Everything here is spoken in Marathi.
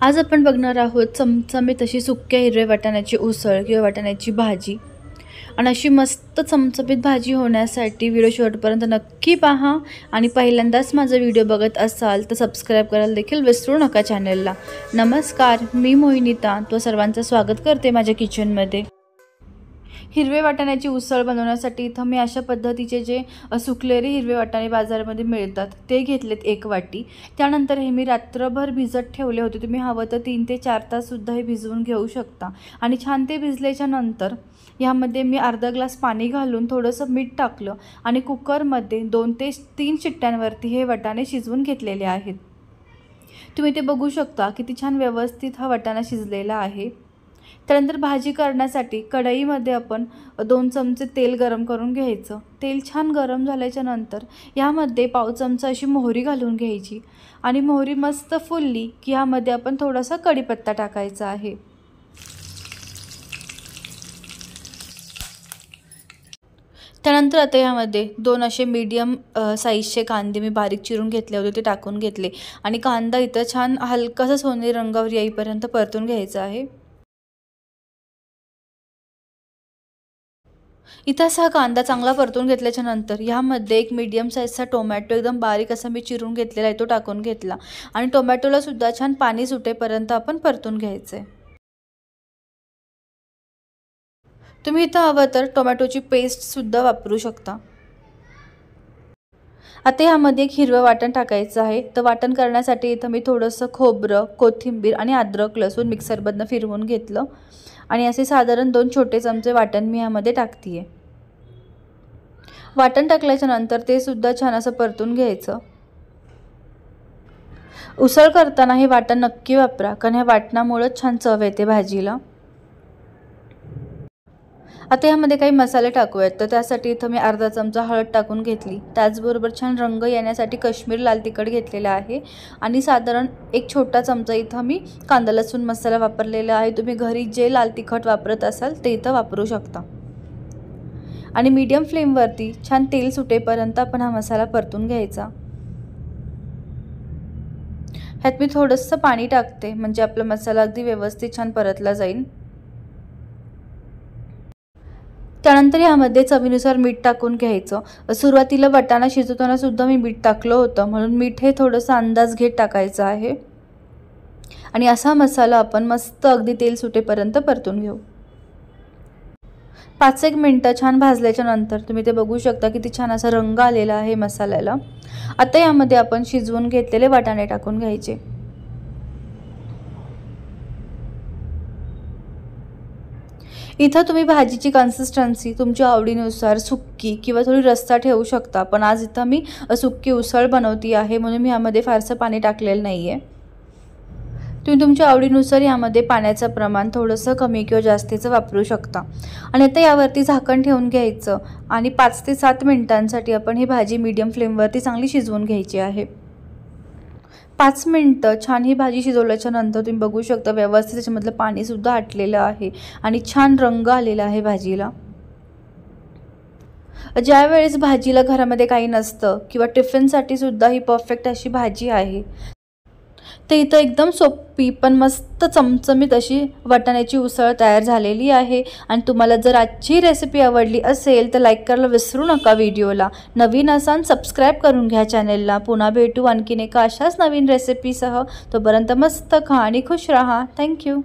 आज आपण बघणार आहोत चमचमीत अशी सुक्या हिरव्या वाटाण्याची उसळ किंवा वाटाण्याची भाजी। आणि अशी मस्त चमचमीत भाजी होण्यासाठी व्हिडिओ शेवटपर्यंत नक्की पहा आणि पहिल्यांदाच माझा व्हिडिओ बघत असाल तर सबस्क्राइब करायला देखील विसरू नका चॅनलला। नमस्कार, मी मोहिनीता तो सर्वांचं स्वागत करते माझ्या किचनमध्ये। हिरवे वाटाण्याची उसळ बनवण्यासाठी इथं मी अशा पद्धतीचे जे सुकलेले हिरवे वाटाणे बाजारामध्ये मिळतात ते घेतलेत 1 वाटी। त्यानंतर हे मी रात्रभर भिजत ठेवले होते। तुम्ही हवं तर 3 ते 4 तास सुद्धा हे भिजवून घेऊ शकता। आणि छान ते भिजल्याच्या नंतर यामध्ये मी अर्धा ग्लास पाणी घालून थोडंसं मीठ टाकलं आणि कुकरमध्ये 2 ते 3 शिट्ट्यांवरती हे वाटाणे शिजवून घेतलेले आहेत। तुम्ही ते बघू शकता किती छान व्यवस्थित हा वाटाणा शिजलेला आहे। त्यानंतर भाजी करण्यासाठी कढईमध्ये आपण 2 चमचे तेल गरम करून घ्यायचं। तेल छान गरम झाल्याच्या नंतर यामध्ये पाव चमचा अशी मोहरी घालून घ्यायची आणि मोहरी मस्त फुलली की यामध्ये आपण थोडासा कढीपत्ता टाकायचा आहे। त्यानंतर आता यामध्ये 2 असे मीडियम साईजचे कांदे मी बारीक चिरून घेतले होते ते टाकून घेतले आणि कांदा इथं छान हलकासा सोनेरी रंगावर येईपर्यंत परतून घ्यायचा आहे। इथं असा कांदा चांगला परतून घेतल्याच्या नंतर यामध्ये एक मीडियम साईजचा टोमॅटो एकदम बारीक असा मी चिरून घेतलेला आहे तो टाकून घेतला आणि टोमॅटोला सुद्धा छान पाणी सुटेपर्यंत आपण परतून घ्यायचं आहे। तुम्ही इथं हवं तर टोमॅटोची पेस्ट सुद्धा वापरू शकता। आता यामध्ये एक हिरवं वाटण टाकायचं आहे। तर वाटण करण्यासाठी इथं मी थोडंसं खोबरं, कोथिंबीर आणि अद्रक लसूण मिक्सरमधनं फिरवून घेतलं आणि असे साधारण 2 छोटे चमचे वाटण मी यामध्ये टाकते। वाटण टाकल्याच्या नंतर ते सुद्धा छान असं परतून घ्यायचं। उसळ करताना हे वाटण नक्की वापरा कारण ह्या वाटणामुळे छान चव येते भाजीला। आता यामध्ये काही मसाले टाकूयात। तर त्यासाठी इथं मी अर्धा चमचा हळद टाकून घेतली। त्याचबरोबर छान रंग येण्यासाठी काश्मीरी लाल तिखट घेतलेला आहे आणि साधारण 1 छोटा चमचा इथं मी कांदा लसूण मसाला वापरलेला आहे। तुम्ही घरी जे लाल तिखट वापरत असाल ते इथं वापरू शकता। आणि मीडियम फ्लेमवरती छान तेल सुटेपर्यंत आपण हा मसाला परतून घ्यायचा। ह्यात मी थोडंसं पाणी टाकते म्हणजे आपला मसाला अगदी व्यवस्थित छान परतला जाईल। त्यानंतर यामध्ये चवीनुसार मीठ टाकून घ्यायचं। सुरुवातीला वाटाणा शिजवताना सुद्धा मी मीठ टाकलं होतं म्हणून मीठ हे थोडंसं अंदाज घेत टाकायचं आहे। आणि असा मसाला आपण मस्त अगदी तेल सुटेपर्यंत परतून घेऊ। 5-1 मिनिटं छान भाजल्याच्या नंतर तुम्ही ते बघू शकता किती छान असा रंग आलेला आहे मसाल्याला। आता यामध्ये आपण शिजवून घेतलेले वाटाणे टाकून घ्यायचे। इथं तुम्ही भाजीची कन्सिस्टन्सी तुमच्या आवडीनुसार सुक्की किंवा थोडी रस्सा ठेवू शकता। पण आज इथं मी सुक्की उसळ बनवती आहे म्हणून मी यामध्ये फारसं पाणी टाकलेलं नाहीये। तुम्ही तुमच्या आवडीनुसार यामध्ये पाण्याचं प्रमाण थोडंसं कमी किंवा जास्तीचं वापरू शकता। आणि आता यावरती झाकण ठेवून घ्यायचं आणि 5 ते 7 मिनिटांसाठी आपण ही भाजी मीडियम फ्लेमवरती चांगली शिजवून घ्यायची आहे। 5 मिनिटं छान ही भाजी शिजवल्याच्या नंतर तुम्ही बघू शकता व्यवस्थित त्याच्यामधलं पाणी सुद्धा आटलेलं आहे आणि छान रंग आलेला आहे भाजीला। ज्यावेळेस भाजीला घरामध्ये काही नसतं किंवा टिफिनसाठी सुद्धा ही परफेक्ट अशी भाजी आहे। तर इथं एकदम सोपी पण मस्त चमचमीत अशी वाटाण्याची उसळ तयार झालेली आहे। आणि तुम्हाला जर आजची रेसिपी आवडली असेल तर लाईक करायला विसरू नका व्हिडिओला। नवीन असाल सबस्क्राइब करून घ्या चॅनलला। पुन्हा भेटू आणखीन एका अशाच नवीन रेसिपीसह। तोपर्यंत मस्त खा आणि खुश राहा। थँक्यू।